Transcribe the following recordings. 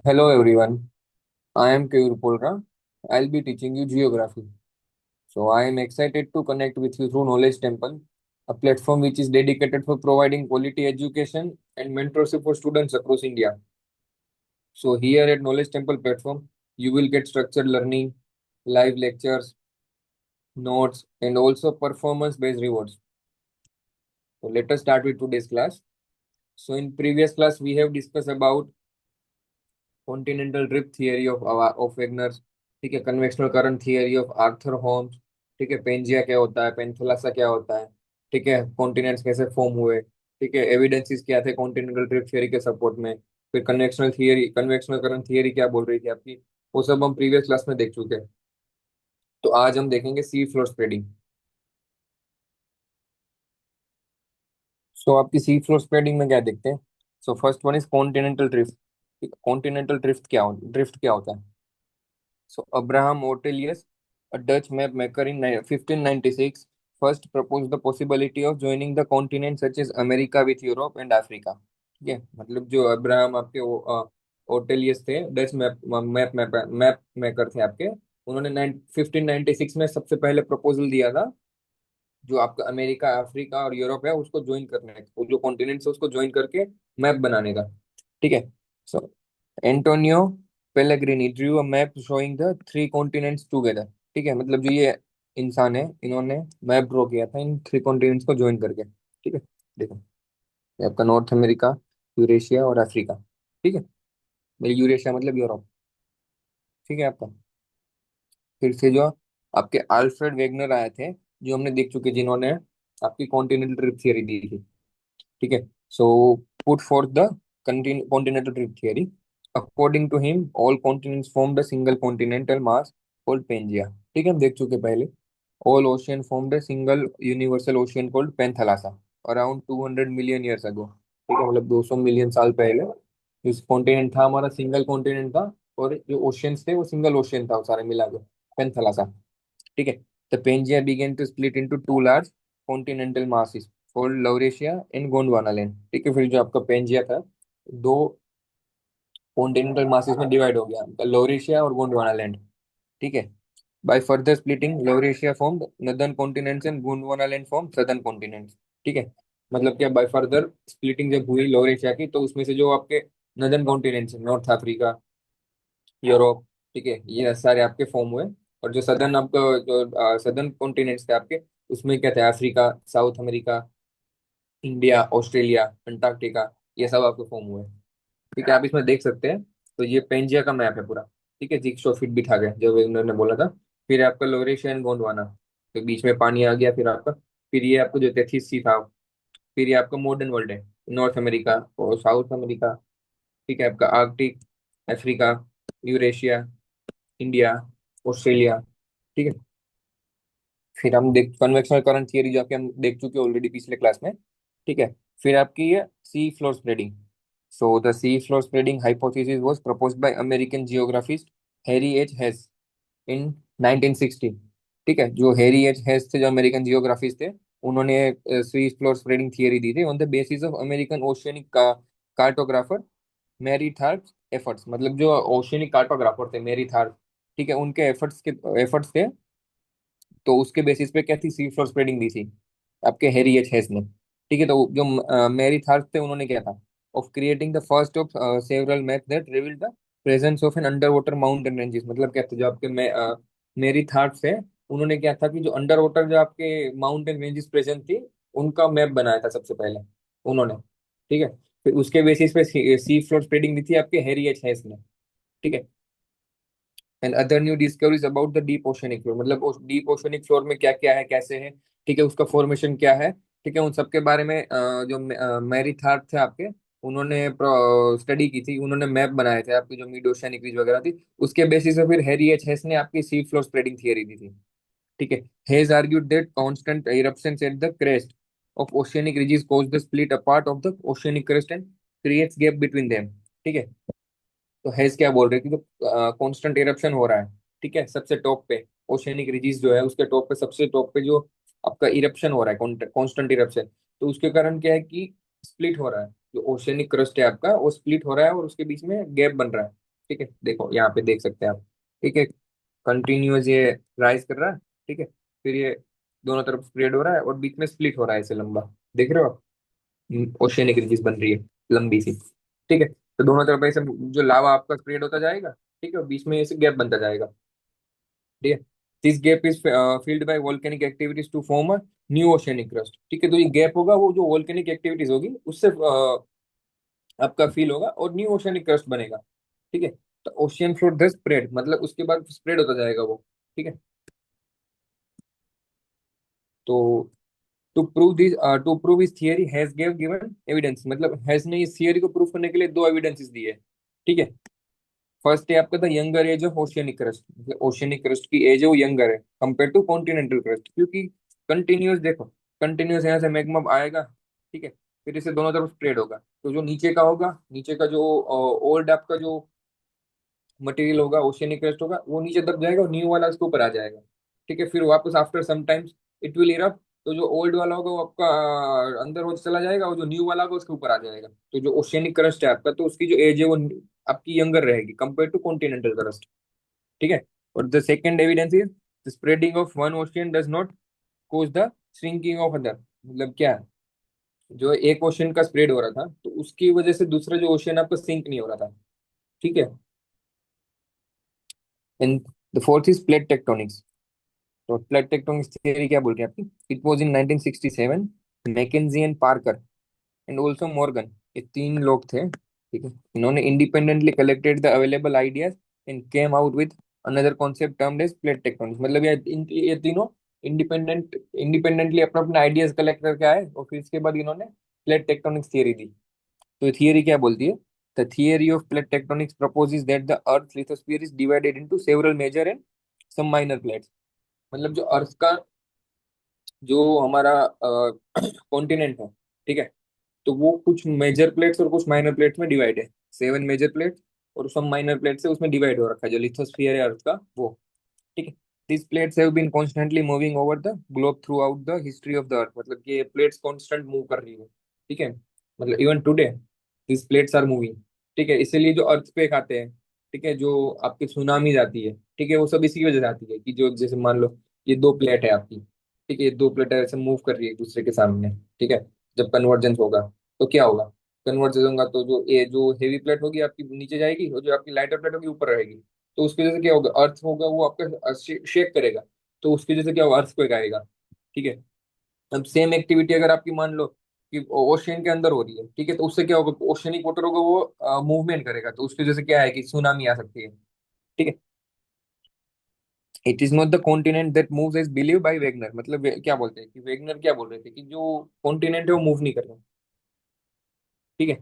Hello everyone, I am Keyur Polra. I'll be teaching you geography. So I am excited to connect with you through Knowledge Temple, a platform which is dedicated for providing quality education and mentorship for students across India. So here at Knowledge Temple platform, you will get structured learning, live lectures, notes, and also performance-based rewards. So let us start with today's class. So in previous class, we have discussed about continental drift theory of Wegener's. ठीक है, convectional current theory of Arthur Holmes. ठीक है, Pangaea क्या होता है, पेंथोलासा क्या होता है। ठीक है, कॉन्टिनेंट्स कैसे फॉर्म हुए। ठीक है, एविडेंसेस क्या थे कॉन्टिनेंटल ड्रिफ्ट थियरी के सपोर्ट में। फिर convectional theory, convectional current theory क्या बोल रही थी आपकी, वो सब हम प्रीवियस क्लास में देख चुके हैं। तो आज हम देखेंगे सी फ्लोर स्प्रेडिंग। सो आपकी सी फ्लोर स्प्रेडिंग में क्या देखते हैं। So first one is continental drift. Continental drift क्या होता है। So Abraham Ortelius, a Dutch map maker in 1596, first proposed the possibility of joining the continents such as America with Europe and Africa. ठीक है, मतलब जो Abraham आपके ओटेलियस थे, Dutch map maker थे आपके। उन्होंने 1596 में सबसे पहले प्रपोजल दिया था, जो आपका अमेरिका, अफ्रीका और यूरोप है उसको ज्वाइन करने का, वो जो कॉन्टिनेंट है उसको ज्वाइन करके मैप बनाने का। ठीक है। So Antonio Pellegrini drew a map showing the three continents together. ठीक है, मतलब जो ये इंसान है, इन्होंने मैप ड्रॉ किया था इन थ्री कॉन्टिनेंट्स को ज्वाइन करके। ठीक है, देखो ये आपका नॉर्थ अमेरिका, यूरेशिया और अफ्रीका। ठीक है, यूरेशिया मतलब यूरोप। ठीक है आपका। फिर से जो आपके अल्फ्रेड वेगनर आए थे, जो हमने देख चुके, जिन्होंने आपकी कॉन्टिनेंटल ड्रिफ्ट थियरी दी थी। ठीक है। So put for the continental drift theory. According to him all continents form the single continental mass called Pangaea. ठीक है, हम देख चुके पहले। All ocean form the single universal ocean called Panthalassa around 200 million years ago. ठीक है, मतलब 200 million साल पहले इस कॉन्टिनेंट था, हमारा सिंगल कॉन्टिनेंट था। और जो ओशियंस थे वो सिंगल ओशियन था, वो सारे मिला के पेंथालासा। ठीक है। The Pangaea began to split into two large continental masses called Laurasia and Gondwanaland. ठीक है, फिर जो आपका पेंजिया था, दो कॉन्टिनेंटल मासेस में डिवाइड हो गया, लौरेशिया और गोंडवानालैंड। ठीक है। By further splitting Laurasia form northern continents and Gondwanaland form southern continents. ठीक है, मतलब क्या, बाय फर्दर स्प्लिटिंग जब हुई लौरेशिया की, तो उसमें से जो आपके northern continents, north Africa, Europe, ठीक है, ये सारे आपके फॉर्म हुए। और जो सदर्न आपका, जो सदर्न कॉन्टिनेंट्स थे आपके, उसमें क्या थे, Africa, south America, India, Australia, Antarctica, ये सब आपके फॉर्म हुए। ठीक है, आप इसमें देख सकते हैं। तो ये पेंजिया का मैप है पूरा। ठीक है, 6 फीट बिठा गया जो वेगनर ने बोला था। फिर आपका लोरेशिया एंड गोंडवाना, तो बीच में पानी आ गया फिर आपका। फिर ये आपको जो तेथीस सी था। फिर ये आपका मॉडर्न वर्ल्ड है, नॉर्थ अमेरिका और साउथ अमेरिका। ठीक है, आपका Arctic, Africa, Eurasia, India, Australia. ठीक है। फिर हम देख कन्वेक्शनल करंट थियरी, जो कि हम देख चुके ऑलरेडी पिछले क्लास में। ठीक है। फिर आपकी ये sea floor spreading. So the sea floor spreading hypothesis was proposed by American geographist Harry H Hess in 1960। ठीक है, जो हैरी एच हेस थे, जो अमेरिकन जियोग्राफिस्ट थे, उन्होंने सी फ्लोर स्प्रेडिंग थियरी दी थी on the basis of American oceanic cartographer Marie Tharp efforts. मतलब जो ओशियनिक कार्टोग्राफर थे मैरी थार्प, ठीक है, उनके एफर्ट्स थे। तो उसके बेसिस पे क्या थी, सी फ्लोर स्प्रेडिंग दी थी आपके हैरी एच हेस ने। ठीक है, तो जो मैरी थार्प थे, उन्होंने क्या था, of creating the first of several map that revealed the presence of an under water mountain ranges. मतलब क्या था, जो आपके मेरी थार्प से, उन्होंने क्या था कि जो अंडर वाटर जो आपके माउंटेन रेंजेस प्रेजेंट थी, उनका मैप बनाया था सबसे पहले उन्होंने। ठीक है, फिर उसके बेसिस पे सी फ्लोर स्प्रेडिंग दी थी आपके हैरी एच हेस ने। ठीक है। And other new discoveries about the deep oceanic floor, मतलब उस डीप ओशनिक फ्लोर में क्या क्या है, कैसे है। ठीक है, उसका फॉर्मेशन क्या है। ठीक है, उन सब के बारे में जो मैरी थार्प थे आपके, उन्होंने स्टडी की थी, उन्होंने मैप बनाए थे आपकी, जो मिड ओशियनिक रीज वगैरह थी। उसके बेसिस पे फिर हैरी एच हेस ने आपकी सी फ्लोर स्प्रेडिंग थियरी दी थी। ठीक है। Hedge argued that constant eruptions at the crest of oceanic ridges cause the split apart of the oceanic crest and creates gap between them. ठीक है, तो हेज क्या बोल रहे हैं कि जो कांस्टेंट इरप्शन हो रहा है, ठीक है, सबसे टॉप पे ओशियनिक रिजीज जो है, उसके टॉप पे, सबसे टॉप पे जो आपका इरप्शन हो रहा है, कांस्टेंट इरप्शन, तो उसके कारण क्या है कि स्प्लिट हो रहा है, जो ओशियनिक क्रस्ट है आपका वो स्प्लिट हो रहा है और उसके बीच में गैप बन रहा है। ठीक है, देखो यहाँ पे देख सकते हैं आप। ठीक है, कंटिन्यूअस ये राइज कर रहा है। ठीक है, फिर ये दोनों तरफ स्प्रेड हो रहा है और बीच में स्प्लिट हो रहा है ऐसे लंबा। देख रहे हो आप, ओशियनिक रिजिस बन रही है लंबी सी। ठीक है, तो दोनों तरफ ऐसे जो लावा आपका स्प्रेड होता जाएगा। ठीक है, और बीच में ऐसे गैप बनता जाएगा। ठीक है, this gap is filled by volcanic activities to form a new oceanic crust. ठीक है, तो ये गैप होगा वो जो वोल्केनिक एक्टिविटीज होगी उससे आपका फील होगा और न्यू ओशियनिक क्रस्ट बनेगा। ठीक है, तो ओशियन फ्लोर दस स्प्रेड, मतलब उसके बाद स्प्रेड होता जाएगा वो। ठीक है, तो टू प्रूव इस थियरी हैज गिवन एविडेंस, मतलब हैज ने इस थियरी को प्रूव करने के लिए दो एविडेंसेस दिए। ठीक है, फर्स्ट है आपका the younger age of oceanic crust, मतलब ओशियनिक क्रस्ट की एज है वो यंगर है कंपेयर टू कॉन्टिनेंटल क्रस्ट, क्योंकि कंटिन्यूस देखो, कंटिन्यूस यहाँ से मैग्मा आएगा। ठीक है, फिर इसे दोनों तरफ स्प्रेड होगा, तो जो नीचे का होगा, नीचे का जो ओल्ड आपका जो मटेरियल होगा, ओशियनिक क्रस्ट होगा, वो नीचे दब जाएगा और न्यू वाला उसके ऊपर आ जाएगा। ठीक है, फिर वापस after some times it will erupt, तो जो ओल्ड वाला होगा वो आपका अंदर हो चला जाएगा और जो न्यू वाला होगा उसके ऊपर आ जाएगा। तो जो ओशियनिक क्रस्ट है आपका, तो उसकी जो एज है वो आपकी यंगर रहेगी कंपेयर टू कॉन्टिनेंटल क्रस्ट। ठीक है, और the second evidence is the spreading of one ocean does not cause the shrinking of other. मतलब क्या है? जो एक ओशियन का स्प्रेड हो रहा था तो उसकी वजह से दूसरा जो ओशियन आपका सिंक नहीं हो रहा था। ठीक है, and the fourth is plate tectonics. तो प्लेट टेक्टोनिक्स थियरी क्या बोल रही है आपकी? It was in 1967, McKenzie and Parker and also Morgan, ये तीन लोग थे। ठीक है, इन्होंने independently collected the available ideas and came out with another concept termed as plate tectonics. मतलब ये तीनों इंडिपेंडेंटली अपने अपने आइडियाज कलेक्ट करके आए और फिर इसके बाद इन्होंने प्लेट टेक्टोनिक्स थियरी दी। तो थियरी क्या बोलती है? The theory of plate tectonics proposes that the earth lithosphere is divided into several major and some minor plates। मतलब जो अर्थ का जो हमारा कॉन्टिनेंट है, ठीक है, तो वो कुछ मेजर प्लेट्स और कुछ माइनर प्लेट्स में डिवाइड है। सेवन मेजर प्लेट्स और सब माइनर प्लेट से उसमें डिवाइड हो रखा है जो लिथोस्फीयर है अर्थ का वो। ठीक है, these plates have been constantly moving over the globe throughout the history of the earth। मतलब कि ये प्लेट्स कांस्टेंट मूव कर रही है। ठीक है, मतलब even today these plates are moving। ठीक है, इसीलिए जो अर्थ पे आते हैं, ठीक है, जो आपकी सुनामी आती है, ठीक है, वो सब इसी की वजह से आती है कि जो जैसे मान लो ये दो प्लेट है आपकी। ठीक है, ये दो प्लेट ऐसे मूव कर रही है एक दूसरे के सामने। ठीक है, जब कन्वर्जेंस होगा तो क्या होगा? कन्वर्जेंस होगा तो जो हेवी प्लेट होगी आपकी नीचे जाएगी और जो आपकी लाइटर प्लेट होगी ऊपर रहेगी। तो उसकी वजह से क्या होगा? अर्थ होगा वो आपका शेक करेगा, तो उसकी वजह से क्या होगा? अर्थ को आएगा। ठीक है, अब सेम एक्टिविटी अगर आपकी मान लो कि ओशियन के अंदर हो रही है, ठीक है, तो उससे क्या होगा? ओशियनिक वाटर होगा वो मूवमेंट करेगा, तो उसकी वजह से क्या है कि सुनामी आ सकती है। ठीक है, it is not the continent that moves as believe by Wegener. मतलब क्या बोलते हैं कि वेगनर क्या बोल रहे थे कि जो कॉन्टिनेंट है वो मूव नहीं कर रहा। ठीक है,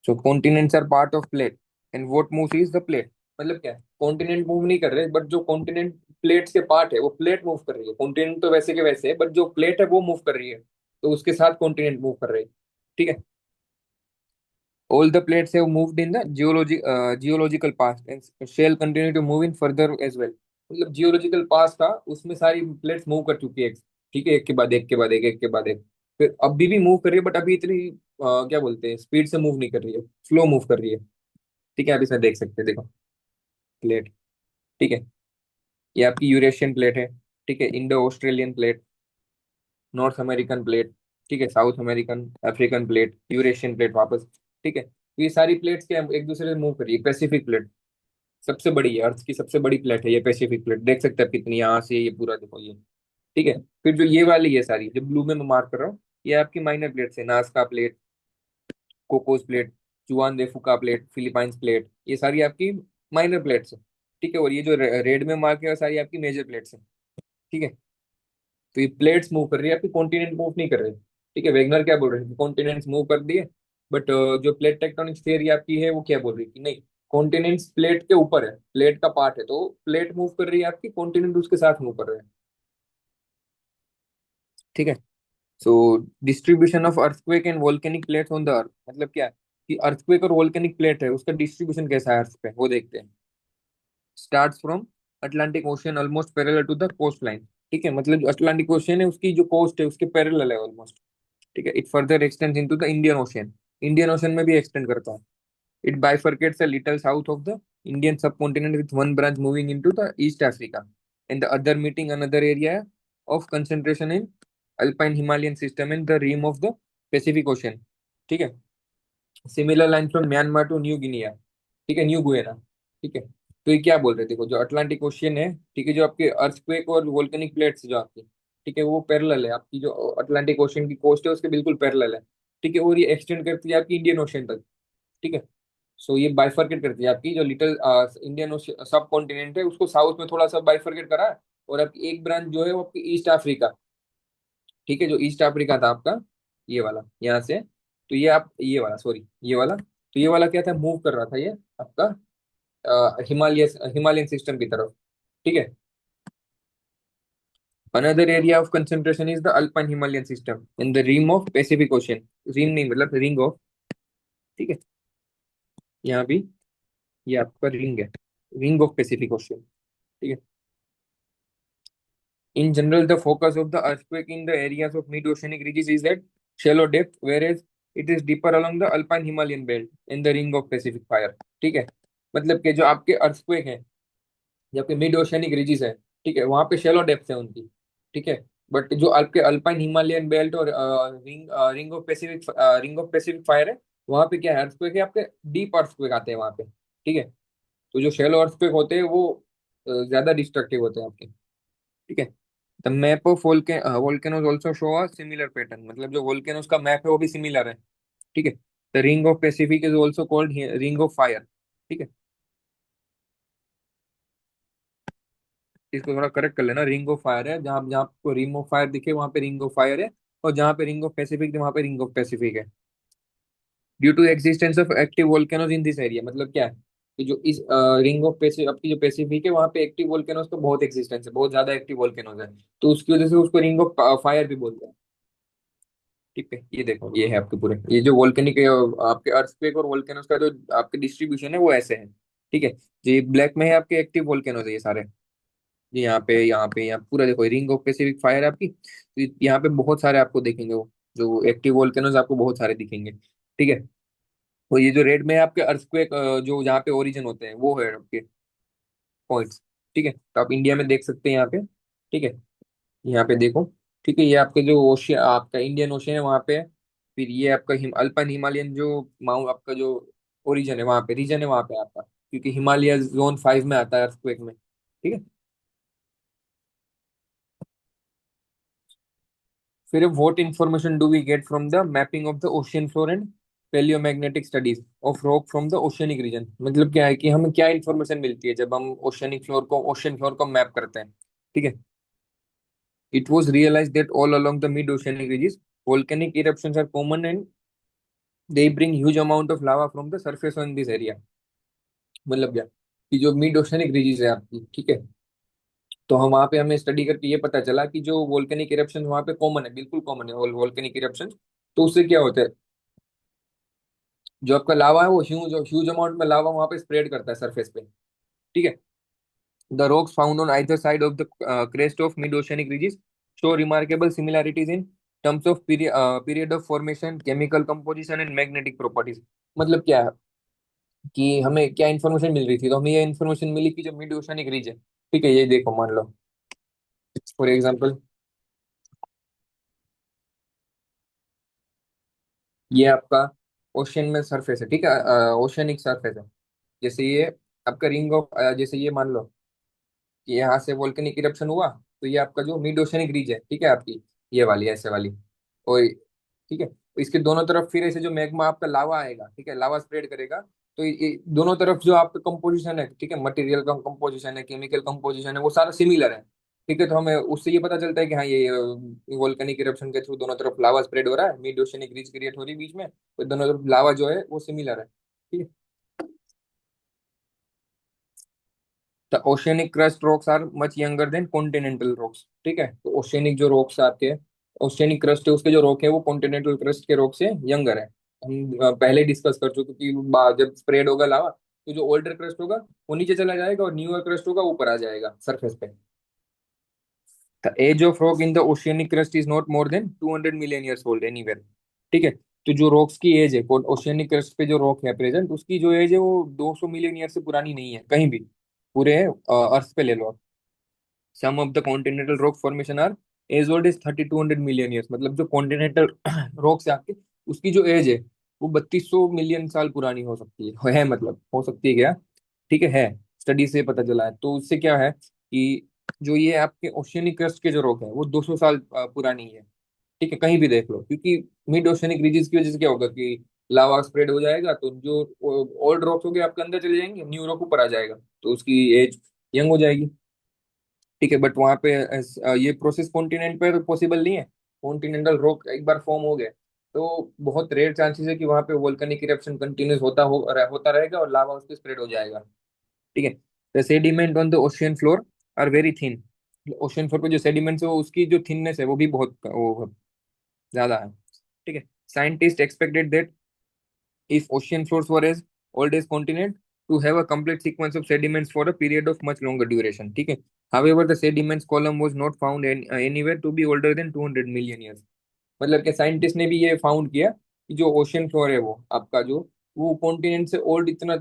so continents are part of plate and what moves is the plate. मतलब क्या है? कॉन्टिनेंट मूव नहीं कर रहे, बट जो कॉन्टिनेंट प्लेट के पार्ट है वो प्लेट मूव कर रही है। कॉन्टिनेंट तो वैसे के वैसे है, बट जो प्लेट है वो मूव कर रही है, तो उसके साथ कॉन्टिनेंट मूव कर रहे हैं। ठीक है, all the plates have moved in the geological past and shall continue to move in further as well। मतलब जियोलॉजिकल पास्ट था उसमें सारी प्लेट्स मूव कर चुकी है। ठीक है, एक के बाद एक के बाद एक के बाद एक, फिर अभी भी मूव कर रही है, बट अभी इतनी क्या बोलते हैं, स्पीड से मूव नहीं कर रही है, स्लो मूव कर रही है। ठीक है, आप इसमें देख सकते हैं, देखो प्लेट। ठीक है, ये आपकी यूरेशियन प्लेट है। ठीक है, Indo Australian plate, north American plate, ठीक है, south American, African plate, Eurasian plate वापस। ठीक है, तो ये सारी प्लेट्स क्या है? एक दूसरे से मूव कर रही है। पैसिफिक प्लेट सबसे बड़ी है, अर्थ की सबसे बड़ी प्लेट है ये पैसिफिक प्लेट। देख सकते हैं आप कितनी यहाँ से ये पूरा देखो ये। ठीक है, फिर जो ये वाली है सारी जो ब्लू में मैं मार्क कर रहा हूँ, ये आपकी माइनर प्लेट्स है। नाजका प्लेट, कोकोस प्लेट, जुआन दे फुका प्लेट, फिलीपाइंस प्लेट, ये सारी आपकी माइनर प्लेट्स है। ठीक है, और ये जो रेड में मार्क है वो सारी आपकी मेजर प्लेट्स है। ठीक है, तो ये प्लेट्स मूव कर रही है आपकी, कॉन्टिनेंट मूव नहीं कर रहे। ठीक है, वेगनर क्या बोल रहे हैं? कॉन्टिनेंट्स मूव कर दिए, बट जो प्लेट टेक्टोनिक्स थियरी आपकी है वो क्या बोल रही है कि नहीं, कॉन्टिनेंट्स प्लेट के ऊपर है, प्लेट का पार्ट है, तो प्लेट मूव कर रही है आपकी, कॉन्टिनेंट उसके साथ मूव कर रहे हैं। ठीक है, so distribution of earthquake and volcanic plates on the earth. मतलब क्या है कि अर्थक्वेक और वोल्केनिक प्लेट है उसका डिस्ट्रीब्यूशन कैसा है अर्थ पे, वो देखते हैं। Starts from Atlantic Ocean almost parallel to the coast line. ठीक है, मतलब जो अटलांटिक ओशियन है उसकी जो कोस्ट है उसके पैरेलल है ऑलमोस्ट। ठीक है, it further x tends into the Indian ocean, Indian ocean में भी एक्सटेंड करता है। It bifurcates a little south of the Indian subcontinent with one branch moving into the East Africa and the other meeting another area of concentration in Alpine Himalayan system and the rim of the Pacific Ocean. ठीक है. Similar line from Myanmar to New Guinea. ठीक है, new गुएना. ठीक है. तो ये क्या बोल रहे थे, देखो जो अटलांटिक ओशियन है, ठीक है, जो आपके अर्थक्वेक और वोल्केनिक प्लेट्स जो आपकी, ठीक है, वो पैरेलल है आपकी, जो अटलांटिक ओशियन की कोस्ट है उसके बिल्कुल पैरेलल है. ठीक है, और ये एक्सटेंड करती है आपकी इंडियन ओशियन तक. ठीक है. सो ये बाइफरकेट करती है आपकी जो लिटिल इंडियन सब कॉन्टिनेंट है उसको साउथ में थोड़ा सा बाइफरकेट करा है. और आपकी एक ब्रांच जो है वो आपकी ईस्ट अफ्रीका. ठीक है, जो ईस्ट अफ्रीका था आपका, ये वाला यहाँ से, तो ये आप ये वाला, सॉरी ये वाला, तो ये वाला क्या था, मूव कर रहा था ये आपका हिमालय हिमालयन सिस्टम की तरफ. ठीक है. Another area of concentration is the Alpine Himalayan system in the rim of Pacific Ocean. Rim नहीं मतलब रिंग ऑफ. ठीक है. यहाँ भी ये आपका रिंग है, रिंग ऑफ पैसिफिक ओशियन. ठीक है. In general, the focus of the earthquake in the areas of mid-oceanic ridges is at shallow depth, whereas it is deeper along the Alpine Himalayan belt in the Ring of Pacific Fire. ठीक है. मतलब कि जो आपके earthquake है, जो आपके mid oceanic रिजिस है, ठीक है, वहां पे शेलो डेप्थ है उनकी. ठीक है. बट जो आपके अल्पाइन हिमालयन बेल्ट और रिंग ऑफ पैसिफिक फायर है, वहां पे क्या है, अर्थक्वेक है आपके, डीप अर्थक्वेक आते हैं वहां पे. ठीक है. तो जो शेलो अर्थक्वेक होते हैं वो ज्यादा डिस्ट्रक्टिव होते हैं आपके. ठीक है. The map of volcanoes also show a similar pattern. मतलब जो वोल्केनोज का मैप है वो भी सिमिलर है. ठीक है. The ring of Pacific is also called ring of fire. ठीक है. इसको थोड़ा करेक्ट कर लेना, रिंग ऑफ फायर है, जहाँ जहाँ आपको रिंग ऑफ फायर दिखे वहां पे रिंग ऑफ फायर है, और जहाँ पे रिंग ऑफ पैसिफिक वहां पे रिंग ऑफ पैसिफिक है. Due to existence of active volcanoes in this area. मतलब क्या है कि जो इस रिंग ऑफ पैसिफिक आपकी जो पैसिफिक है वहां पे एक्टिव वोल्केनोज तो बहुत एक्सिस्टेंस है, बहुत ज्यादा एक्टिव वोल्केनोज है, तो उसकी वजह से उसको रिंग ऑफ फायर भी बोलते हैं. ठीक है. ये देखो, ये है आपके पूरे, ये जो वोल्केनिक आपके अर्थक्वेक और वोल्केनोज का जो आपके डिस्ट्रीब्यूशन है वो ऐसे है. ठीक है. ये ब्लैक में है आपके एक्टिव वोल्केनोज है ये सारे. ये यहाँ पूरा देखो, रिंग ऑफ पैसिफिक फायर है आपकी, तो यहाँ पे बहुत सारे आपको देखेंगे वो, जो एक्टिव वोल्केनोज आपको बहुत सारे दिखेंगे. ठीक है. तो ये जो रेड में है आपके अर्थक्वेक, जो जहाँ पे ओरिजिन होते हैं वो है आपके पॉइंट्स. ठीक है. तो आप इंडिया में देख सकते हैं यहाँ पे. ठीक है. यहाँ पे देखो. ठीक है. ये आपके जो ओशियन, आपका इंडियन ओशियन है वहां पे है. फिर ये आपका अल्पाइन हिमालयन जो माउंट आपका जो ओरिजिन है वहां पे, रीजन है वहां पे आपका, क्योंकि हिमालय जोन 5 में आता है अर्थक्वेक में. ठीक है. फिर what information do we get from the mapping of the ocean floor and palaeomagnetic studies of rock from the oceanic region. मतलब क्या है कि हमें क्या इंफॉर्मेशन मिलती है जब हम ओशियन फ्लोर को मैप करते हैं. ठीक है. It was realized that all along the mid-oceanic ridges, volcanic eruptions are common and they bring huge amount of lava from the surface on this area. मतलब क्या कि जो मिड ओशनिक रीजेस है आपकी, ठीक है, तो हम वहाँ पे हमें स्टडी करके ये पता चला कि जो वोल्केनिक इरप्शन वहाँ पे कॉमन है, बिल्कुल कॉमन है वोल्केनिक इरप्शन. तो उससे क्या होता है, जो आपका लावा है वो ह्यूज अमाउंट में लावा वहाँ पे स्प्रेड करता है सरफेस पे. ठीक है. The rocks found on either side of the crest of mid-oceanic ridges show remarkable similarities in terms of period of formation, chemical composition and magnetic properties. मतलब क्या है कि हमें क्या इन्फॉर्मेशन मिल रही थी, तो हमें ये इन्फॉर्मेशन मिली कि जो मिड ओशनिक रीज है, ठीक है, ये देखो मान लो फॉर एग्जांपल, ये आपका ओशन में सरफेस है. ठीक है. ओशनिक सरफेस है. जैसे ये आपका रिंग ऑफ, जैसे ये मान लो कि यहाँ से वोल्केनिक इरप्शन हुआ, तो ये आपका जो मिड ओशनिक रीज है, ठीक है, आपकी ये वाली ऐसे वाली, और ठीक है, तो इसके दोनों तरफ फिर ऐसे जो मैग्मा आपका लावा आएगा, ठीक है, लावा स्प्रेड करेगा, तो ये दोनों तरफ जो आपका कंपोजिशन है, ठीक है, मटेरियल का कंपोजिशन है, केमिकल कंपोजिशन है, वो सारा सिमिलर है. ठीक है. तो हमें उससे ये पता चलता है कि हाँ ये वोल्केनिक इरप्शन के थ्रू दोनों तरफ लावा स्प्रेड हो रहा है, मिड ओशनिक रीज क्रिएट हो रही है बीच में, तो दोनों तरफ लावा जो है वो सिमिलर है. ठीक है. The oceanic crust rocks are much younger than continental rocks. ठीक है. तो ओशियनिक जो रॉक्स आपके, ओशियनिक क्रस्ट है उसके जो रॉक है वो कॉन्टिनेंटल क्रस्ट के रॉक से यंगर है. हम पहले डिस्कस कर चुके कि जब स्प्रेड होगा लावा, तो जो ओल्डर क्रस्ट होगा वो नीचे चला जाएगा और न्यूअर क्रस्ट होगा ऊपर आ जाएगा सरफेस पे. The age of rock in the oceanic crust is not more than 200 million years old anywhere. ठीक है. तो जो रॉक्स की एज है, ओशियनिक क्रस्ट पे जो रॉक है प्रेजेंट, उसकी जो एज है वो 200 मिलियन ईयर से पुरानी नहीं है कहीं भी, पूरे अर्थ पे ले लो आप। Some of the continental rock formation are as old as 3200 million years, मतलब जो कॉन्टिनेंटल रॉक्स है आपके, उसकी जो एज है वो 3200 मिलियन साल पुरानी हो सकती है मतलब हो सकती है क्या? ठीक है स्टडी से पता चला है। तो उससे क्या है कि जो ये आपके ओशियनिक क्रस्ट के जो रॉक है वो 200 साल पुरानी है। ठीक है, कहीं भी देख लो, क्योंकि मिड ओशियनिक रीजन की वजह से क्या होगा कि लावा स्प्रेड हो जाएगा, तो जो ओल्ड रॉक्स हो गए आपके अंदर चले जाएंगे, न्यू रॉक ऊपर आ जाएगा, तो उसकी एज यंग हो जाएगी। ठीक है, बट वहां पे ये प्रोसेस कॉन्टिनेंट पे तो पॉसिबल नहीं है। कॉन्टिनेंटल रॉक एक बार फॉर्म हो गए तो बहुत रेयर चांसेस है कि वहां पे वोल्केनिक इरप्शन कंटिन्यूस होता रहेगा और लावा उस पर स्प्रेड हो जाएगा। ठीक है, the sediment on the ocean floor are very thin. Ocean floor पे जो सेडिमेंट्स है उसकी जो थिननेस है वो भी बहुत वो ज्यादा है। ठीक है, scientist expected that if ocean floors were as old as continent, to have a complete sequence of sediments for a period of much longer duration. ठीक है, however the sediments column was not found anywhere to be older than 200 million years। मतलब कि scientist ने भी ये found किया कि जो ओशियन फ्लोर है वो आपका जो, वो कॉन्टिनेंट से ओल्ड इतना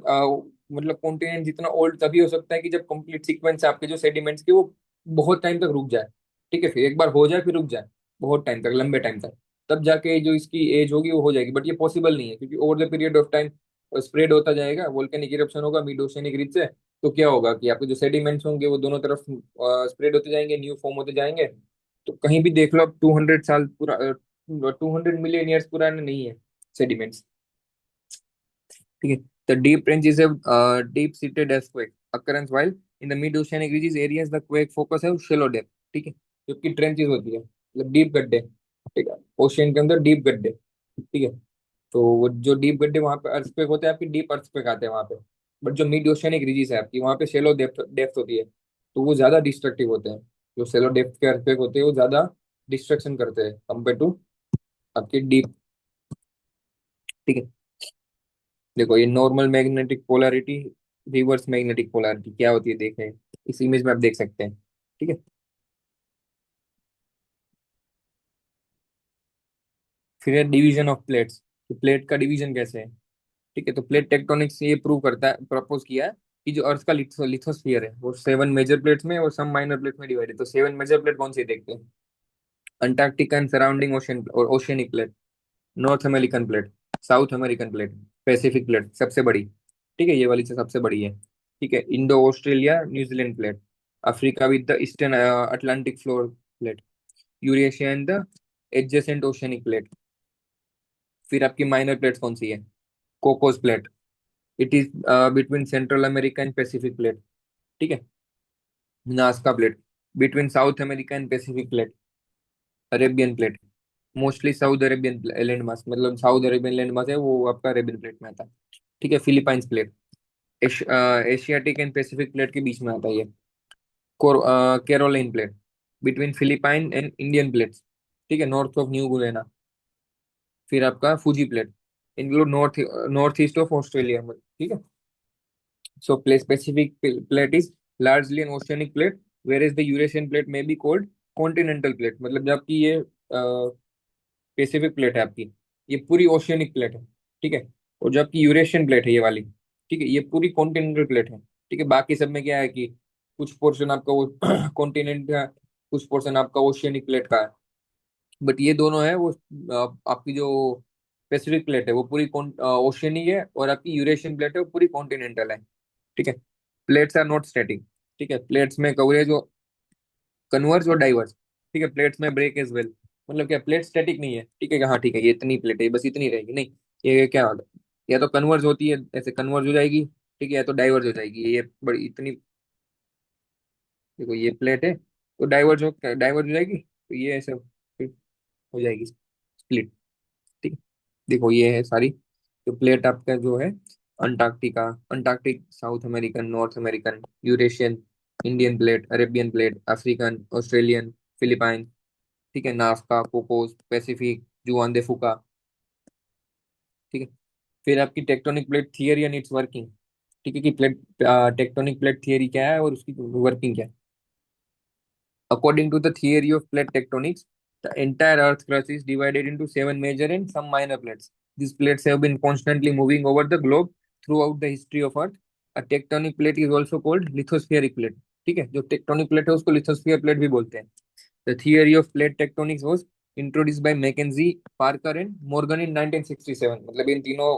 मतलब कॉन्टिनेंट जितना ओल्ड तभी हो सकता है कि जब कंप्लीट सीक्वेंस आपके जो सेडिमेंट्स के वो बहुत टाइम तक रुक जाए। ठीक है, फिर एक बार हो जाए फिर रुक जाए बहुत टाइम तक, लंबे टाइम तक, तब जाके जो इसकी एज होगी वो हो जाएगी। बट ये पॉसिबल नहीं है क्योंकि over the period of time spread होता जाएगा, वोल्केनिक इरप्शन होगा मिड ओशियनिक रिज से। तो क्या होगा कि आपके जो सेडिमेंट्स होंगे वो दोनों तरफ स्प्रेड होते जाएंगे, न्यू फॉर्म होते जाएंगे। तो कहीं भी देख लो आप 200 साल पूरा 200 मिलियन ईयर्स पुराने नहीं है सेडिमेंट्स। ठीक है, the deep range is a deep seated earthquake occurrence while in the mid oceanic ridges areas the quake focus है shallow depth। ठीक है, जबकि ट्रेंचेस होती है मतलब डीप गड्ढे। ठीक है, ओशियन के अंदर डीप गड्ढे। ठीक है, तो वो जो डीप गड्ढे वहां पे अर्थक्वेक होते हैं आपकी, डीप अर्थक्वेक आते हैं वहां पे। बट जो मिड ओशियनिक रीजेस है आपकी वहां पे शेलो डेप्थ डेप्थ होती है, तो वो ज्यादा डिस्ट्रक्टिव होते हैं। जो शेलो डेप्थ के अर्थक्वेक होते हैं वो ज्यादा डिस्ट्रक्शन करते हैं कंपेयर टू आपके डीप। ठीक है, देखो ये normal magnetic polarity, reverse magnetic polarity क्या होती है देखें, इस इमेज में आप देख सकते हैं। ठीक है, फिर है डिवीजन ऑफ प्लेट्स, तो प्लेट का डिवीजन कैसे है। ठीक है, तो प्लेट टेक्टोनिक्स ये प्रूव करता है, प्रपोज किया है कि जो अर्थ का लिथोस्फीयर है वो 7 मेजर प्लेट्स में और सम माइनर प्लेट्स में डिवाइड है। तो 7 मेजर प्लेट कौन सी है देखते हैं। अंटार्कटिका एंड सराउंडिंग ओशन और oceanic plate, north American plate, south American plate, Pacific plate सबसे बड़ी। ठीक है, ये वाली से सबसे बड़ी है। ठीक है, Indo Australia New Zealand plate, Africa with the eastern Atlantic floor plate, Eurasia and the adjacent oceanic plate. फिर आपकी माइनर प्लेट कौन सी है, Cocos plate, it is between central America and Pacific plate. ठीक है, Nazca plate, between south America and Pacific plate, Arabian plate, mostly south Arabian land mass, मतलब south Arabian land mass है वो आपका Arabian plate में आता है। ठीक है, Philippines plate, Asiatic and Pacific plate के बीच में आता है ये। Caroline plate, between Philippine and Indian plates. ठीक है, नॉर्थ ऑफ न्यू गुलेना। फिर आपका Fiji plate, include north north east of Australia. ठीक है, so Pacific plate is largely an oceanic plate, where is the Eurasian plate may be called continental plate. मतलब जबकि ये Pacific plate है आपकी, ये पूरी ओशियनिक प्लेट है। ठीक है, और जो आपकी यूरेशियन प्लेट है ये वाली, ठीक है, ये पूरी कॉन्टिनेंटल प्लेट है। ठीक है, बाकी सब में क्या है कि कुछ पोर्शन आपका वो कॉन्टिनेंट का, कुछ पोर्शन आपका ओशियनिक प्लेट का है। बट ये दोनों है वो आपकी जो पैसिफिक प्लेट है वो पूरी ओशियनिक है, और आपकी यूरेशियन प्लेट है वो पूरी कॉन्टिनेंटल है। ठीक है, प्लेट्स आर नॉट स्टैटिक। ठीक है, प्लेट्स में कवरेज कन्वर्स और डाइवर्स। ठीक है, प्लेट्स में ब्रेक एज वेल। मतलब क्या प्लेट स्टैटिक नहीं है। ठीक है, कि हाँ ठीक है ये इतनी प्लेट है बस इतनी रहेगी, नहीं, ये क्या होता है, या तो कन्वर्स होती है ऐसे कन्वर्स हो जाएगी। ठीक है, या तो डाइवर्स हो जाएगी, ये बड़ी इतनी, देखो ये प्लेट है तो डाइवर्स हो जाएगी, तो ये ऐसे फिर हो जाएगी स्प्लिट। ठीक है, देखो ये है सारी, तो प्लेट आपका जो है Antarctica, Antarctic, south American, north American, Eurasian, Indian plate, Arabian plate, African, Australian, Philippine. ठीक है, नाफ्का, कोकोस, पैसिफिक, जुआन दे फुका। ठीक है, फिर आपकी tectonic plate theory and it's working. ठीक है, कि प्लेट टेक्टोनिक प्लेट थियरी क्या है और उसकी वर्किंग क्या है। According to the theory of plate tectonics, The entire Earth crust is divided into seven major and some minor plates. These plates have been constantly moving over the globe throughout the history of Earth. A tectonic plate is also called lithospheric plate. ठीक है, जो tectonic plate है उसको lithosphere plate भी बोलते हैं. The theory of plate tectonics was introduced by Mackenzie, Parker and Morgan in 1967. मतलब इन तीनों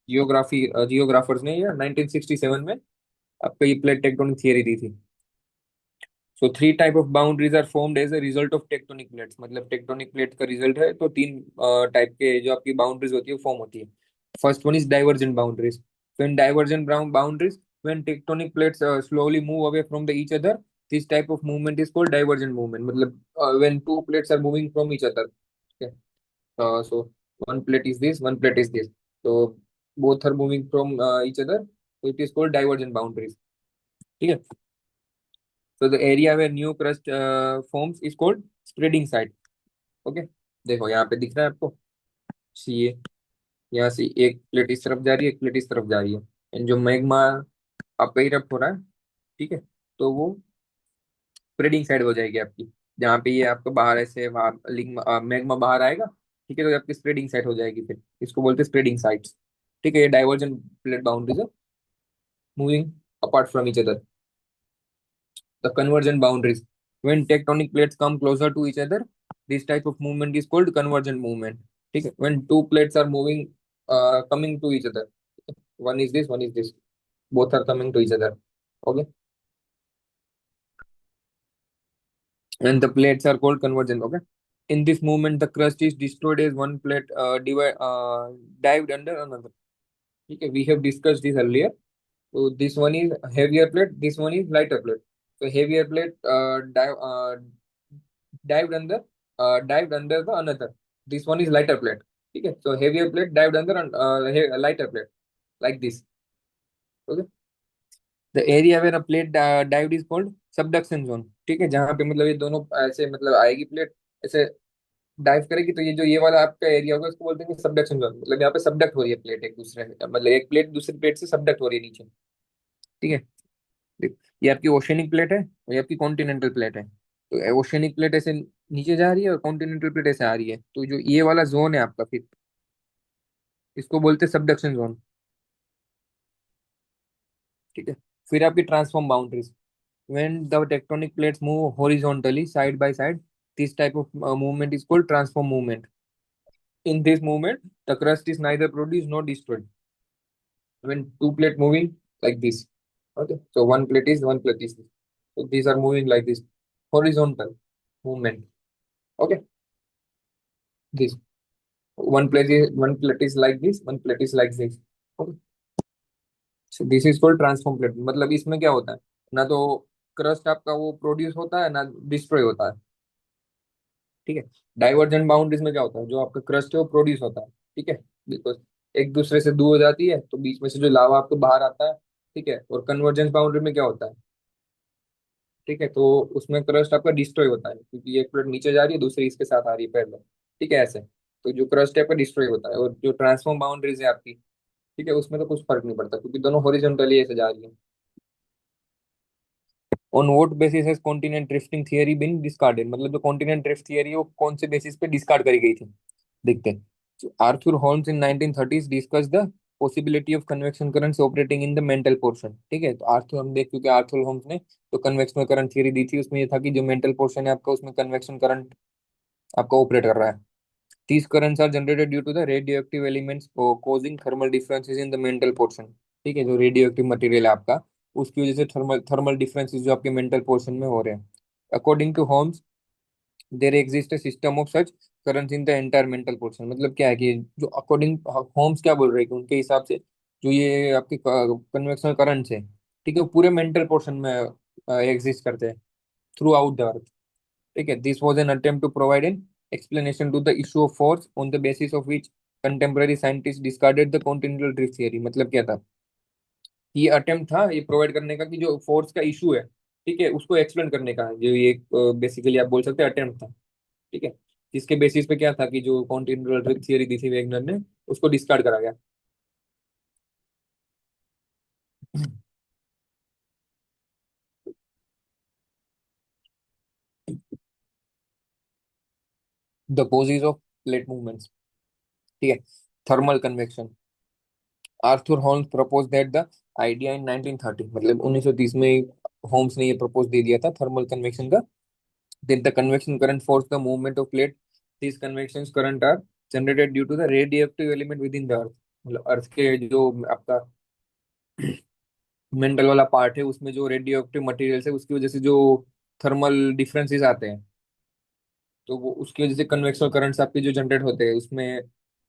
जियोग्राफर्स ने ये 1967 में आपको ये प्लेट टेक्टोनिक थियरी दी थी. So three type of boundaries are formed as a result of tectonic plates. मतलब टेक्टोनिक प्लेट का रिजल्ट है तो तीन टाइप के जो आपकी बाउंड्रीज होती है फॉर्म होती है. First one is divergent boundaries. So in divergent boundaries, when tectonic plates slowly move away from the each other, this type of movement is called divergent movement. मतलब when two plates are moving from each other. Okay. So one plate is this, one plate is this. So both are moving from each other. So it is called divergent boundaries. ठीक है. So the area where new crust forms is called spreading site. Okay. देखो यहाँ पे दिख रहा है आपको. ये यहाँ से एक प्लेट इस तरफ जा रही है, एक प्लेट इस तरफ जा रही है. एंड जो मैग्मा आपका इरप्ट हो रहा है, ठीक है, तो वो स्प्रेडिंग साइड हो जाएगी आपकी. जहाँ पे ये आपका बाहर ऐसे मैग्मा बाहर आएगा, ठीक है, तो आपकी स्प्रेडिंग साइड हो जाएगी. फिर इसको बोलते हैं स्प्रेडिंग साइट्स. ठीक है, ये डाइवर्जेंट प्लेट बाउंड्रीज है moving apart from each other. The convergent boundaries. When tectonic plates come closer to each other, this type of movement is called convergent movement. ठीक है, when two plates are moving, coming to each other. One is this, one is this. Both are coming to each other. Okay, and the plates are called convergent. Okay, in this movement, the crust is destroyed as one plate dived under another. Okay, we have discussed this earlier. So this one is heavier plate, this one is lighter plate. So heavier plate dived under the another. This one is lighter plate. Okay, so heavier plate dived under lighter plate like this. Okay, the area where a plate dived is called subduction zone. ठीक है, जहाँ पे मतलब ये दोनों ऐसे मतलब आएगी प्लेट ऐसे डाइव करेगी, तो ये जो ये वाला आपका एरिया होगा इसको बोलते हैं सबडक्शन जोन. मतलब यहाँ पे सबडक्ट हो रही है प्लेट एक दूसरे में, मतलब एक प्लेट दूसरी प्लेट से सबडक्ट हो रही है नीचे. ठीक है. देख, ये आपकी ओशनिक प्लेट है और ये आपकी कॉन्टिनेंटल प्लेट है. तो ओशनिक प्लेट ऐसे नीचे जा रही है और कॉन्टिनेंटल प्लेट ऐसे आ रही है, तो जो ये वाला जोन है आपका, फिर इसको बोलते हैं सबडक्शन जोन. ठीक है. फिर आपकी transform boundaries. When the tectonic plates move horizontally side by side, this type of movement is called transform movement. In this movement the crust is neither produce not destroyed. When two plate moving like this. Okay, so one plate is, one plate is this. So these are moving like this, horizontal movement. Okay, this one plate is like this, one plate is like this. Okay, so this is called transform plate. मतलब इसमें क्या होता है, ना तो crust आपका वो produce होता है ना डिस्ट्रॉय होता है. ठीक है. डाइवर्जेंट बाउंड्रीज में क्या होता है, जो आपका क्रस्ट है वो प्रोड्यूस होता है. ठीक है, बिकॉज एक दूसरे से दूर हो जाती है तो बीच में से जो लावा आपको बाहर आता है. ठीक है, और कन्वर्जेंस बाउंड्री में क्या होता है, ठीक है, तो उसमें क्रस्ट आपका डिस्ट्रॉय होता है क्योंकि एक प्लेट नीचे जा रही है, दूसरी इसके साथ आ रही है पैरेलल. ठीक है, ऐसे तो जो क्रस्ट है आपका डिस्ट्रॉय होता है. और जो ट्रांसफॉर्म बाउंड्रीज है आपकी, ठीक है, उसमें तो कुछ फर्क नहीं पड़ता क्योंकि दोनों हॉरिजॉन्टली ऐसे जा रही है. On what basis has continent drifting theory been discarded. मतलब जो कॉन्टिनेंट ड्रिफ्ट थियरी है वो कौन से बेसिस पे डिस्कार्ड करी गई थी, देखते हैं. Arthur Holmes in 1930s discuss the possibility of convection currents operating in the mental portion. ठीक है, तो आर्थर हम देख चुके, आर्थर होल्म्स ने तो कन्वेक्शनल करंट थियरी दी थी. उसमें ये था कि जो मेंटल पोर्शन है आपका उसमें कन्वेक्शन करंट आपका ऑपरेट कर रहा है. These currents are generated due to the radioactive elements causing thermal differences in the mental portion. ठीक है, जो रेडियो एक्टिव मटेरियल है आपका, उसकी वजह से थर्मल थर्मल डिफरेंसेस जो आपके मेंटल पोर्शन में हो रहे हैं. According to Holmes, there exist a system of such currents in the entire mantle portion. मतलब क्या है कि जो अकॉर्डिंग होम्स क्या बोल रहे हैं कि उनके हिसाब से जो ये आपके कन्वेक्शनल करंट्स है, ठीक है, वो पूरे मेंटल पोर्शन में एग्जिस्ट करते हैं थ्रू आउट द अर्थ. ठीक है, this was an attempt to provide an explanation to the issue of force on the basis of which contemporary scientists discarded the continental drift theory. मतलब क्या था, ये attempt था ये प्रोवाइड करने का कि जो फोर्स का इशू है, ठीक है, उसको एक्सप्लेन करने का जो ये बेसिकली आप बोल सकते हैं अटेम्प्ट था. ठीक है, जिसके बेसिस पे क्या था कि जो कॉन्टिनेंटल ड्रिफ्ट थियरी दी थी वेगनर ने, उसको डिस्कार्ड करा गया. The causes of plate movements. ठीक है। Thermal convection, Arthur Holmes propose that the idea in 1930, मतलब 1930 में होम्स ने ये प्रपोज दे दिया था थर्मल कन्वेक्शन का। Then the convection current force the movement of plate. These convection current are generated due to the radioactive element within the earth। मतलब अर्थ के जो आपका मेंटल वाला पार्ट है उसमें जो रेडियो एक्टिव मटेरियल्स है उसकी वजह से जो थर्मल डिफरेंसेस आते हैं, तो वो उसकी वजह से कन्वेक्शन करंट्स आपके जो जनरेट होते हैं उसमें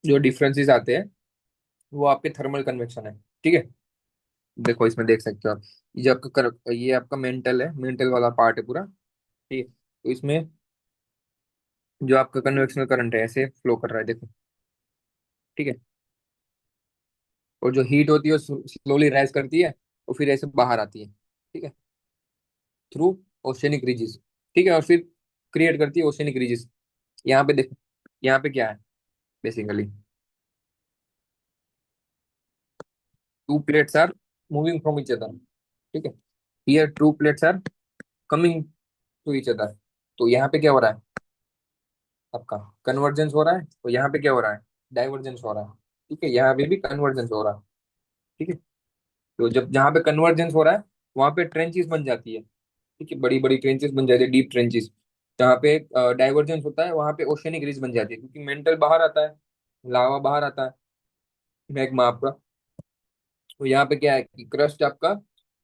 जो डिफरेंसेस आते हैं वो आपके थर्मल कन्वेक्शन है। ठीक है। देखो इसमें देख सकते हो आप, ये जो आपका ये आपका मेंटल है, मेंटल वाला पार्ट है पूरा। ठीक है। तो इसमें जो आपका कन्वेक्शनल करंट है ऐसे फ्लो कर रहा है, देखो। ठीक है। और जो हीट होती है वो स्लोली राइज करती है और फिर ऐसे बाहर आती है। ठीक है। Through oceanic रिजिस। ठीक है। और फिर क्रिएट करती है ओशनिक रिजिस। यहाँ पे देखो, यहाँ पे क्या है basically, two plates are moving from each other. ठीक है। Here two plates are coming to each other. तो यहाँ पे क्या हो रहा है, आपका कन्वर्जेंस हो रहा है, तो यहाँ पे क्या हो रहा है, डाइवर्जेंस हो रहा है। ठीक है। यहाँ पे भी कन्वर्जेंस हो रहा है। ठीक है। तो जब जहाँ पे कन्वर्जेंस हो रहा है वहां पे ट्रेंचेस बन जाती है। ठीक है। बड़ी बड़ी ट्रेंचेस बन जाती है, डीप ट्रेंचेस। जहाँ पे डाइवर्जेंस होता है वहां पे ओशनिक रिज बन जाती है, क्योंकि मेंटल बाहर आता है, लावा बाहर आता है, मैग्मा आपका। तो यहाँ पे क्या है कि क्रस्ट आपका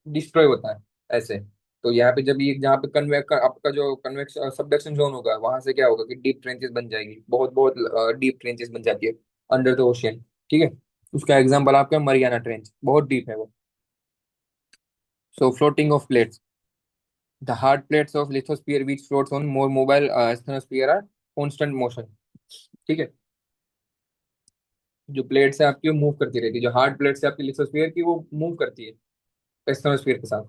डिस्ट्रॉय होता है ऐसे। तो यहाँ पे जब ये जहाँ पे कन्वेक्ट आपका जो कन्वेक्स सबडक्शन जोन होगा वहां से क्या होगा कि डीप ट्रेंचेस बन जाएगी, बहुत बहुत डीप ट्रेंचेस बन जाती है अंडर द ओशियन। ठीक है। उसका एग्जांपल आपका मरियाना ट्रेंच, बहुत डीप है वो। So floating of plates, the hard plates of lithosphere which floats on more mobile asthenosphere are constant motion। ठीक है। जो प्लेट्स है आपकी वो मूव करती रहती है, जो हार्ड प्लेट्स है आपकी लिथोस्फीयर की वो मूव करती है एस्थेनोस्फीयर के साथ।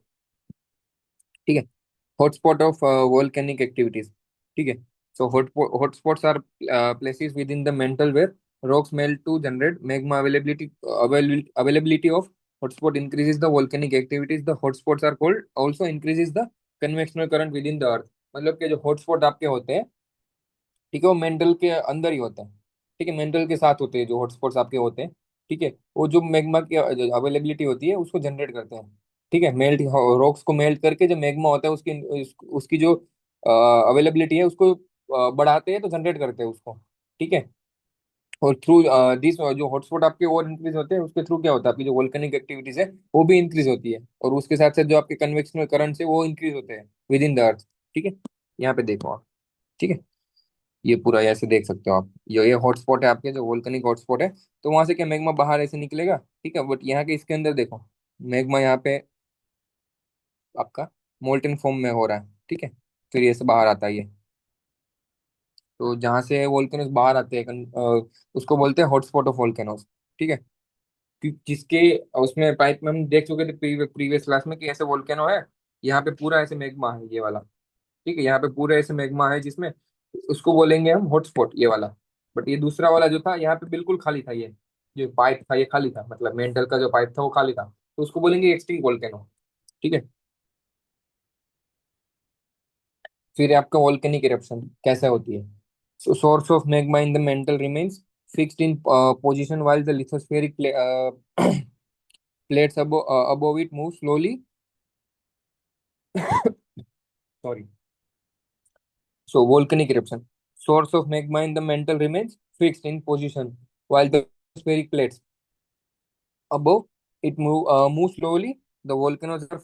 ठीक है। Hotspot of volcanic activities. ठीक है। So hotspots are places within the mantle where rocks melt to generate magma। Availability of hotspot increases the volcanic activities। The hotspots are called also increases the convectional current within the earth। मतलब कि जो hotspot आपके होते हैं, ठीक है, वो mental के अंदर ही होते हैं। ठीक है। मेंटल के साथ होते हैं जो हॉटस्पॉट्स आपके होते हैं। ठीक है। वो जो मैग्मा की अवेलेबिलिटी होती है उसको जनरेट करते हैं। ठीक है। मेल्ट रॉक्स को मेल्ट करके जो मैग्मा होता है उसकी जो अवेलेबिलिटी है उसको बढ़ाते हैं, तो जनरेट करते हैं उसको। ठीक है। और थ्रू दिस जो हॉटस्पॉट आपके और इंक्रीज होते हैं उसके थ्रू क्या होता है, आपकी जो वोल्केनिक एक्टिविटीज है वो भी इंक्रीज होती है, और उसके साथ साथ जो आपके कन्वेक्शनल करंट्स है वो इंक्रीज होते हैं विद इन द अर्थ। ठीक है। यहाँ पे देखो आप। ठीक है। ये पूरा ऐसे देख सकते हो आप, ये हॉटस्पॉट है आपके, जो वोल्केनिक हॉटस्पॉट है। तो वहां से क्या मैग्मा बाहर ऐसे निकलेगा। ठीक है। बट यहाँ के इसके अंदर देखो, मैग्मा यहाँ पे आपका मोल्टेन फॉर्म में हो रहा है। ठीक है। फिर ये से बाहर आता है ये। तो जहाँ से वोल्केनोस बाहर आते हैं उसको बोलते हैं हॉटस्पॉट ऑफ वोल्केनोस। ठीक है। जिसके उसमें पाइप में हम देख चुके थे प्रीवियस क्लास में कि ऐसे वोल्केनो है, यहाँ पे पूरा ऐसे मैग्मा है ये वाला। ठीक है। यहाँ पे पूरे ऐसे मैग्मा है जिसमें उसको बोलेंगे हम हॉटस्पॉट ये वाला। बट ये दूसरा वाला जो था यहाँ पे बिल्कुल खाली था, ये जो पाइप था ये खाली था, मतलब मेंटल का जो पाइप था वो खाली था, तो उसको बोलेंगे एक्सटिंक्ट वोल्केनो। ठीक है। फिर आपका वोल्केनिक इरप्शन कैसे होती है। So source of magma in the mantle remains fixed in position while the lithospheric plates above it move slowly। Sorry। So volcanic eruption. Source of magma in the mantle remains fixed in position while the spheric plates above it move slowly. The volcanoes are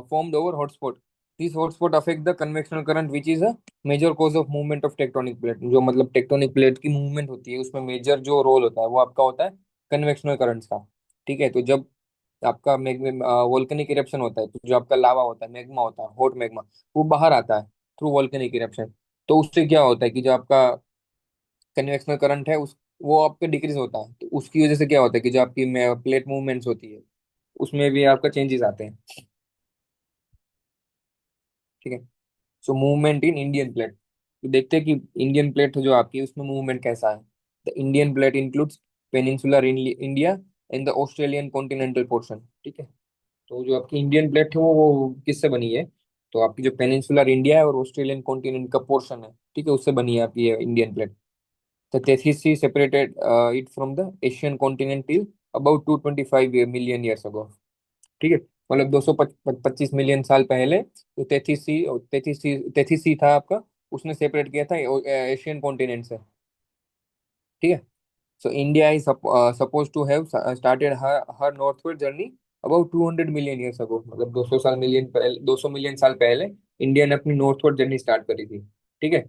formed over hotspot। These hotspot affect the convectional current which is a major cause of movement of tectonic plate। जो मतलब tectonic plate की movement होती है उसमें major जो role होता है वो आपका होता है कन्वेक्शनल करंट्स का। ठीक है। तो जब आपका वोल्केनिक इरप्शन होता है तो जो आपका लावा होता है, मैग्मा होता है, हॉट मैग्मा, वो बाहर आता है थ्रू वोल्केनिक इरप्शन। तो उससे क्या होता है कि जो आपका कन्वेक्शनल करंट है उस वो आपका डिक्रीज होता है, तो उसकी वजह से क्या होता है कि जो आपकी प्लेट मूवमेंट्स होती है उसमें भी आपका चेंजेस आते हैं। ठीक है। So movement in Indian plate, तो देखते हैं कि इंडियन प्लेट जो आपकी है उसमें मूवमेंट कैसा है। The Indian plate includes peninsular India and the Australian continental portion. ठीक है। तो जो आपकी इंडियन प्लेट है वो किससे बनी है, तो आपकी जो पेनिनसुलर इंडिया है और ऑस्ट्रेलियन कॉन्टिनेंट का पोर्शन है, ठीक है, उससे बनी है आपकी ये Indian plate. The Tethys Sea separated it from the Asian continent till about 225 million years ago. ठीक है, मतलब 225 मिलियन साल पहले तो तेथीस सी था आपका, उसने सेपरेट किया था एशियन कॉन्टिनेंट से। ठीक है। So India is suppose to have started her northward journey about 200 million years ago, मतलब 200 साल मिलियन पहले, 200 मिलियन साल पहले इंडिया ने अपनी नॉर्थवर्ड जर्नी स्टार्ट करी थी। ठीक है।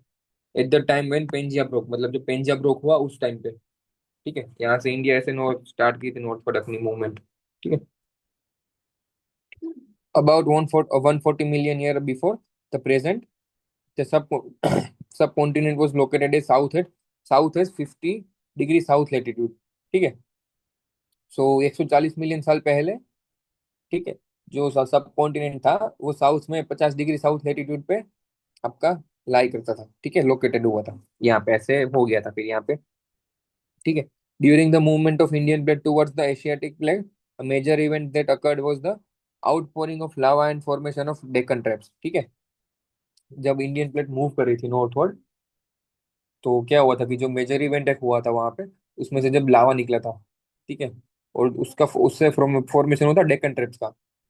At the time when Pangaea broke, मतलब जो पेंजिया ब्रोक हुआ उस टाइम पे। ठीक है, यहाँ से इंडिया ऐसे नॉर्थ स्टार्ट की थी नॉर्थवर्ड अपनी मूवमेंट। ठीक है। About 140 million year before the present, the sub subcontinent was located at south as 50 degree south latitude. ठीक है। सो 140 मिलियन साल पहले, ठीक है, जो सब कॉन्टिनेंट था वो साउथ में 50 डिग्री साउथ लेटीट्यूड पे आपका लाई करता था। ठीक है, लोकेटेड हुआ था यहाँ पे, ऐसे हो गया था फिर यहाँ पे। ठीक है। During the movement of Indian plate towards the Asiatic plate, a major event that occurred was the outpouring of lava and formation of Deccan Traps। ठीक है। जब इंडियन प्लेट मूव कर रही थी नॉर्थवर्ड, तो क्या हुआ था कि जो मेजर इवेंट एक हुआ था वहां पे, उसमें से जब लावा निकला था, ठीक है, और उसका उससे फॉर्मेशन होता डेक्कन ट्रेप्स का।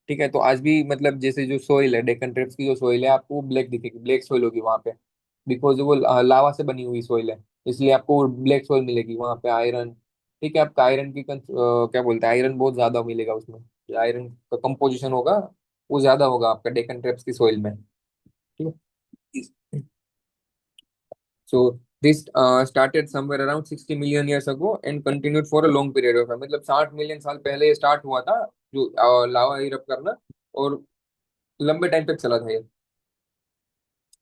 ठीक है, तो आज भी मतलब जैसे जो सोइल है, डेक्कन ट्रेप्स की जो सोइल है आपको ब्लैक दिखेगी, ब्लैक सोइल होगी वहां पे, बिकॉज वो लावा से बनी हुई सोइल है, इसलिए आपको ब्लैक सोइल मिलेगी वहां पे। आयरन, ठीक है, आपका आयरन की क्या बोलते हैं, आयरन बहुत ज्यादा मिलेगा उसमें, आयरन का कंपोजिशन होगा वो ज्यादा होगा आपका डेक्कन ट्रेप्स की सोइल में। ठीक है। So this started somewhere around 60 million years ago and continued for a long period of time। मतलब 60 मिलियन साल पहले ये स्टार्ट हुआ था, जो लावा इरप्ट करना, और लंबे टाइम तक चला था ये।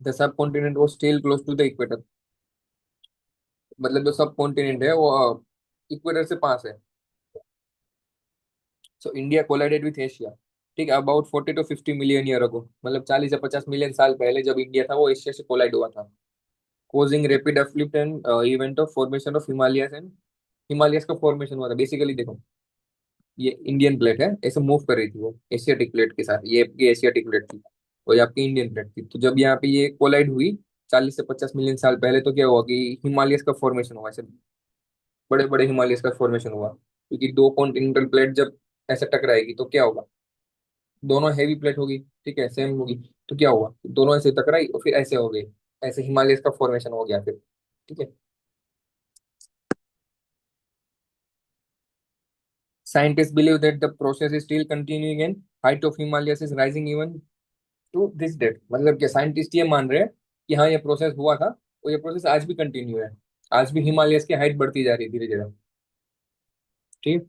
द सब कॉन्टिनेंट वो still close to the equator, मतलब जो सब कॉन्टिनेंट है वो इक्वेटर से पास है। So India collided with Asia, ठीक है, about 40 to 50 million year ago, मतलब 40 या 50 मिलियन साल पहले जब इंडिया था वो एशिया से कोलाइड हुआ था, causing rapid uplift and event of formation of Himalayas and Himalayas का फॉर्मेशन हुआ था। बेसिकली देखो, ये इंडियन प्लेट है, ऐसे मूव कर रही थी वो एशियाटिक प्लेट के साथ, ये आपकी एशियाटिक प्लेट थी और ये आपकी इंडियन प्लेट थी। तो जब यहाँ पे ये कोलाइड हुई 40 से 50 मिलियन साल पहले, तो क्या हुआ कि हिमालयस का फॉर्मेशन हुआ, ऐसे बड़े बड़े हिमालयस का फॉर्मेशन हुआ, क्योंकि दो कॉन्टिनेंटल प्लेट जब ऐसे टकराएगी तो क्या होगा, दोनों हैवी प्लेट होगी, ठीक है, सेम होगी, तो क्या हुआ, दोनों ऐसे टकराई और फिर ऐसे हो गए, ऐसे हिमालयस का फॉर्मेशन हो गया फिर। ठीक है। Scientists believe that the process is still continuing and height of Himalayas is rising even to this date। मतलब कि साइंटिस्ट ये मान रहे हैं कि हाँ ये प्रोसेस हुआ था और ये प्रोसेस आज भी कंटिन्यू है, आज भी हिमालयस की हाइट बढ़ती जा रही है धीरे धीरे। ठीक।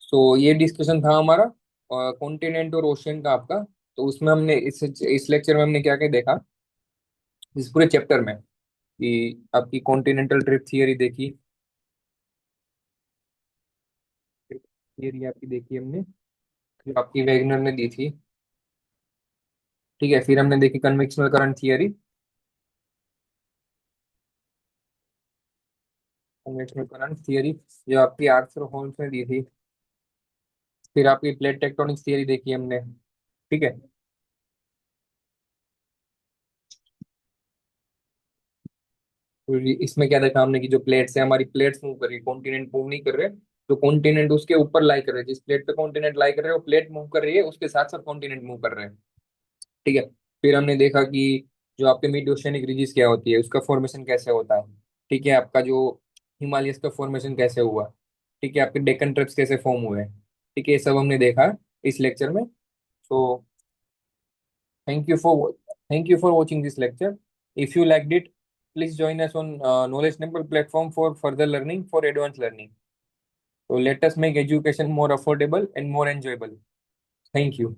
सो ये डिस्कशन था हमारा कॉन्टिनेंट और ओशियन का आपका। तो उसमें हमने इस लेक्चर में हमने क्या क्या देखा, इस पूरे चैप्टर में, कि आपकी कॉन्टिनेंटल ड्रिफ्ट थियरी देखी, थियरी आपकी देखी हमने, फिर आपकी वेगनर ने दी थी। ठीक है, फिर हमने देखी convectional current theory, convectional current theory जो आपकी आर्थर होल्स ने दी थी। फिर आपकी प्लेट टेक्टोनिक थियरी देखी हमने। ठीक है। फिर इसमें क्या देखा हमने कि जो प्लेट्स है हमारी, प्लेट्स मूव कर रही है, कॉन्टिनेंट मूव नहीं कर रहे, जो कॉन्टिनेंट उसके ऊपर लाई कर रहे हैं, जिस प्लेट पे कॉन्टिनेंट लाई कर रहे हैं वो प्लेट मूव कर रही है, उसके साथ साथ कॉन्टिनेंट मूव कर रहे हैं। ठीक है। फिर हमने देखा कि जो आपके मिड ओशियनिक रीजिस क्या होती है, उसका फॉर्मेशन कैसे होता है। ठीक है, आपका जो हिमालयस का फॉर्मेशन कैसे हुआ, ठीक है, आपके डेक्कन ट्रिप्स कैसे फॉर्म हुए। ठीक है, ये सब हमने देखा इस लेक्चर में। तो Thank you for thank you for watching this lecture. If you liked it, please join us on Knowledge Temple platform for further learning, for advanced learning. So let us make education more affordable and more enjoyable. Thank you.